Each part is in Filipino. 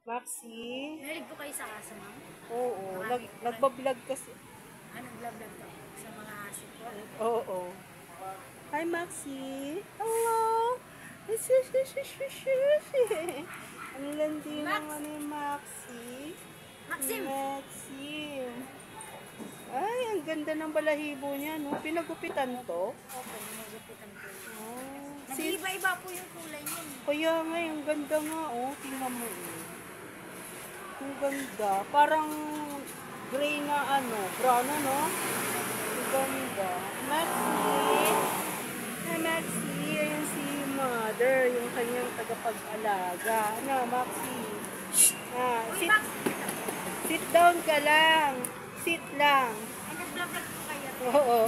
Maxi? Nalig po kayo sa aso, ma'am? Oo, nagbablog kasi. Anong vlog to? Sa mga aso po? Oo. Hi, Maxi. Hello. Ang landi naman ni Maxi. Maxim! Maxim. Ay, ang ganda ng balahibo niya, no? Pinagupitan to? Opo, nagupitan po. Oh, Nag-iiba-iba po yung kulay niya. kaya nga, ang ganda nga, oh. Tingnan mo, oh. Ang ganda. Parang gray na ano, brown, no? Ang ganda. Maxi. Hi, Maxi. Ayan si Mother, yung kanyang tagapag-alaga. Ano, Maxi? Ah, sit down ka lang. Sit lang. Ay, nag-vlog po kayo. Oo.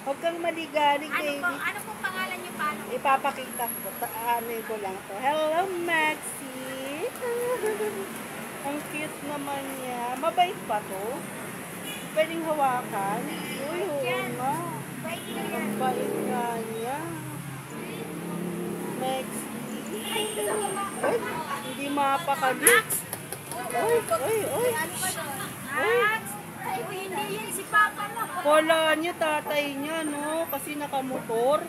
Huwag kang maligalig, baby. Ano po pangalan niyo paano? Ipapakita ko. Ano ko lang to. Hello, Maxi. Ang cute naman niya. Mabait pa to. Pwedeng hawakan. Uy, oo nga. Bait niyo yan. Ang bait nga niya. Maxi. Ay, hindi mapakagit. Uy, uy, uy. Ano ba to? Max! Ay, hindi yan si Papa mo. Wala niya, tatay niya, no? Kasi nakamotor.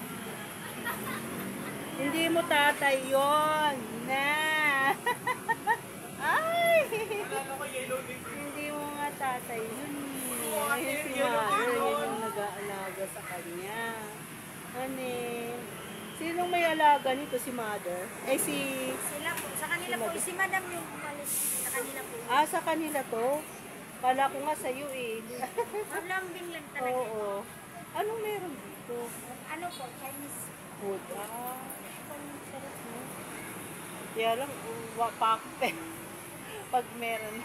Hindi mo tatay yon na. Ay! Hindi mo nga tatay yun. Ayun si Mother, yun yung nag-aalaga sa kanya. Ano sinong may alaga nito? Si Mother? Eh si... Sila po. Sa kanila po. Si Madam yung umalis. Sa kanila po. Ah, sa kanila to? Kala ko nga sa'yo eh. Mablambing lang talaga. Oo. Anong meron dito? Ano po? Chinese. Food. Ah, ang sarap mo. Kaya lang, pakpe. Pag meron.